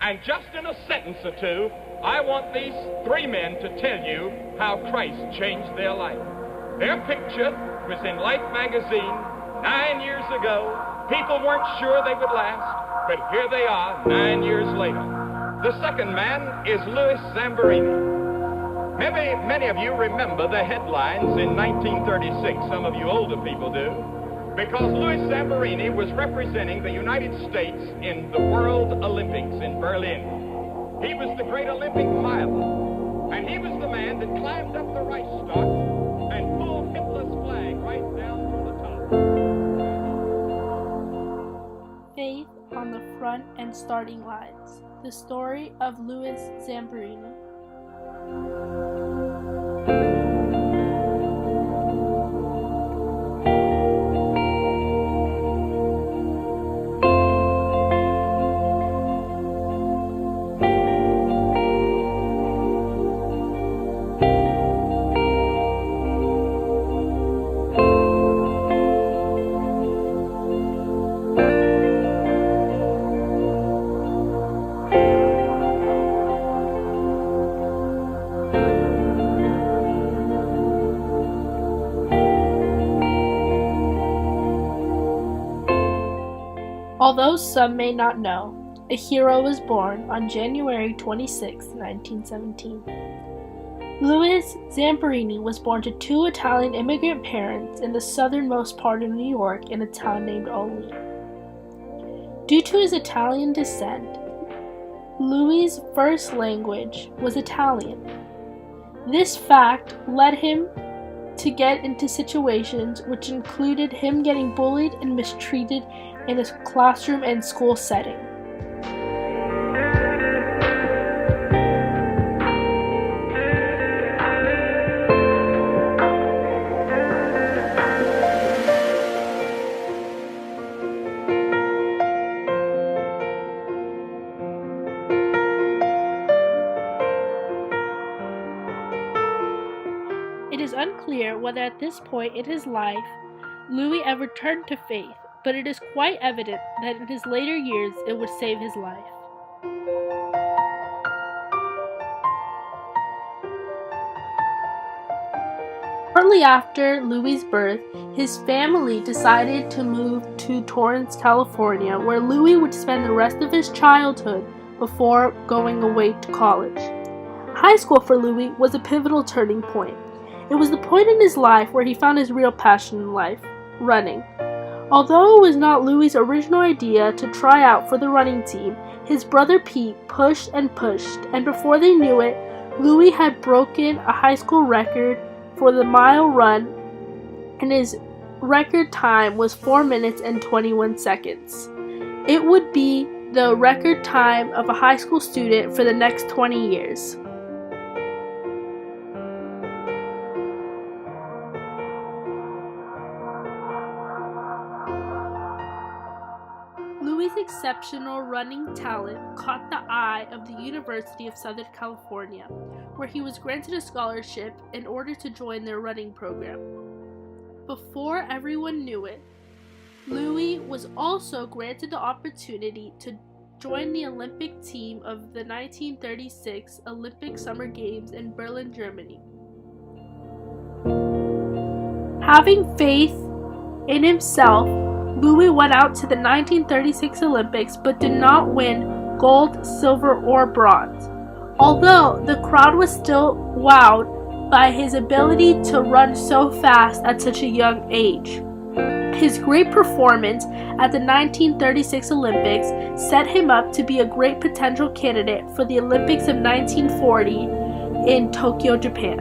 And just in a sentence or two, I want these three men to tell you how Christ changed their life. Their picture was in Life magazine 9 years ago. People weren't sure they would last, but here they are 9 years later. The second man is Louis Zamperini. Maybe many of you remember the headlines in 1936. Some of you older people do. Because Louis Zamperini was representing the United States in the World Olympics in Berlin. He was the great Olympic miler, and he was the man that climbed up the Reichstag and pulled Hitler's flag right down to the top. Faith on the front and starting lines. The story of Louis Zamperini. Although some may not know, a hero was born on January 26, 1917. Louis Zamperini was born to two Italian immigrant parents in the southernmost part of New York in a town named Olney. Due to his Italian descent, Louis' first language was Italian. This fact led him to get into situations which included him getting bullied and mistreated in a classroom and school setting. It is unclear whether at this point in his life Louis ever turned to faith, but it is quite evident that in his later years it would save his life. Shortly after Louis' birth, his family decided to move to Torrance, California, where Louis would spend the rest of his childhood before going away to college. High school for Louis was a pivotal turning point. It was the point in his life where he found his real passion in life, running. Although it was not Louis' original idea to try out for the running team, his brother Pete pushed, and before they knew it, Louis had broken a high school record for the mile run, and his record time was 4 minutes and 21 seconds. It would be the record time of a high school student for the next 20 years. Louis' exceptional running talent caught the eye of the University of Southern California, where he was granted a scholarship in order to join their running program. Before everyone knew it, Louis was also granted the opportunity to join the Olympic team of the 1936 Olympic Summer Games in Berlin, Germany. Having faith in himself, Louis went out to the 1936 Olympics but did not win gold, silver, or bronze. Although the crowd was still wowed by his ability to run so fast at such a young age. His great performance at the 1936 Olympics set him up to be a great potential candidate for the Olympics of 1940 in Tokyo, Japan.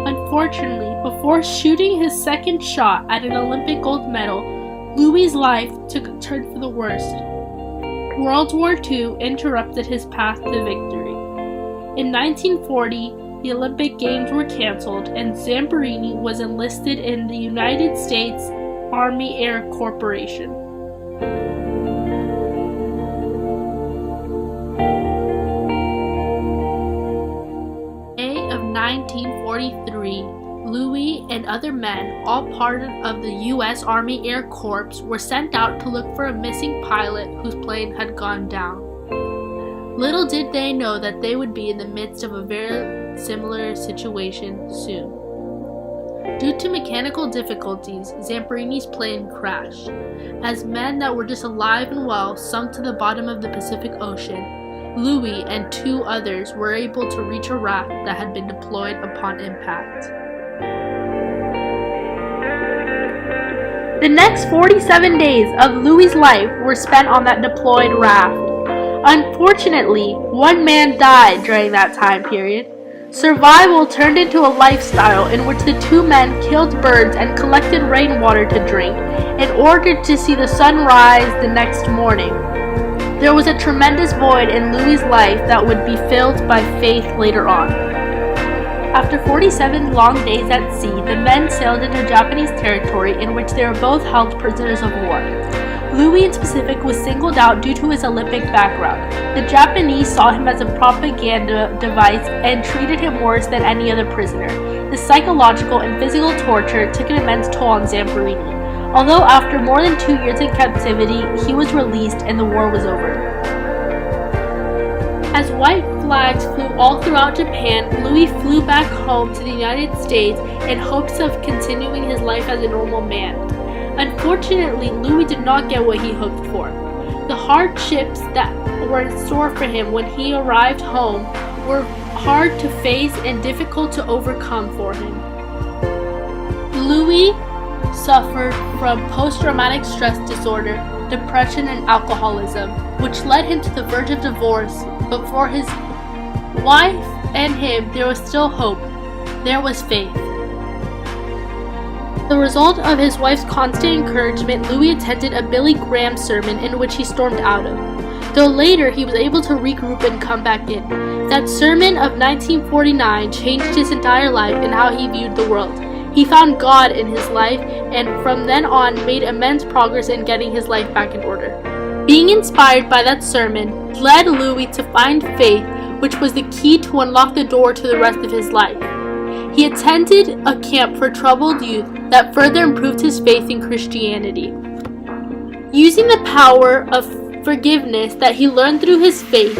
Unfortunately, before shooting his second shot at an Olympic gold medal, Louis' life took a turn for the worst. World War II interrupted his path to victory. In 1940, the Olympic Games were canceled, and Zamperini was enlisted in the United States Army Air Corporation. May of 1943, Louis and other men, all part of the U.S. Army Air Corps, were sent out to look for a missing pilot whose plane had gone down. Little did they know that they would be in the midst of a very similar situation soon. Due to mechanical difficulties, Zamperini's plane crashed. As men that were just alive and well sunk to the bottom of the Pacific Ocean, Louis and 2 others were able to reach a raft that had been deployed upon impact. The next 47 days of Louis's life were spent on that deployed raft. Unfortunately, 1 man died during that time period. Survival turned into a lifestyle in which the 2 men killed birds and collected rainwater to drink in order to see the sun rise the next morning. There was a tremendous void in Louis's life that would be filled by faith later on. After 47 long days at sea, the men sailed into Japanese territory in which they were both held prisoners of war. Louis in specific was singled out due to his Olympic background. The Japanese saw him as a propaganda device and treated him worse than any other prisoner. The psychological and physical torture took an immense toll on Zamperini. Although after more than 2 years in captivity, he was released and the war was over. As white flags flew all throughout Japan, Louis flew back home to the United States in hopes of continuing his life as a normal man. Unfortunately, Louis did not get what he hoped for. The hardships that were in store for him when he arrived home were hard to face and difficult to overcome for him. Louis suffered from post-traumatic stress disorder, depression, and alcoholism, which led him to the verge of divorce. But for his wife and him, there was still hope. There was faith. The result of his wife's constant encouragement, Louis attended a Billy Graham sermon in which he stormed out of. Though later he was able to regroup and come back in. That sermon of 1949 changed his entire life and how he viewed the world. He found God in his life and from then on made immense progress in getting his life back in order. Being inspired by that sermon led Louis to find faith, which was the key to unlock the door to the rest of his life. He attended a camp for troubled youth that further improved his faith in Christianity. Using the power of forgiveness that he learned through his faith,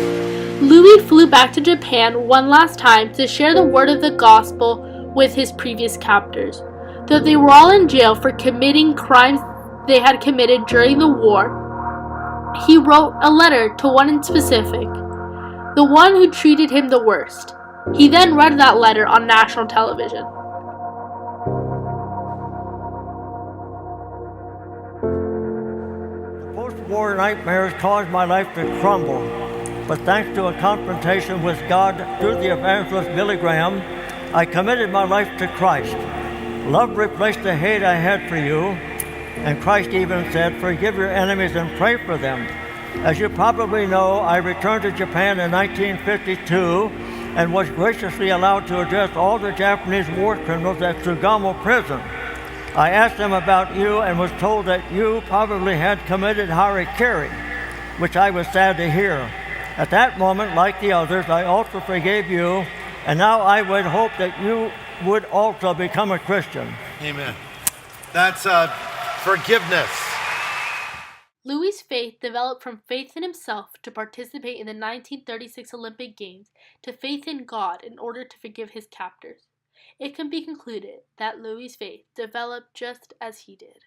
Louis flew back to Japan one last time to share the word of the gospel with his previous captors. Though they were all in jail for committing crimes they had committed during the war, he wrote a letter to one in specific, the one who treated him the worst. He then read that letter on national television. Post-war nightmares caused my life to crumble, but thanks to a confrontation with God through the evangelist Billy Graham, I committed my life to Christ. Love replaced the hate I had for you, and Christ even said, "Forgive your enemies and pray for them." As you probably know, I returned to Japan in 1952 and was graciously allowed to address all the Japanese war criminals at Sugamo prison. I asked them about you and was told that you probably had committed harikiri, which I was sad to hear. At that moment, like the others, I also forgave you, and now I would hope that you would also become a Christian. Amen. That's forgiveness. Louis's faith developed from faith in himself to participate in the 1936 Olympic Games to faith in God in order to forgive his captors. It can be concluded that Louis's faith developed just as he did.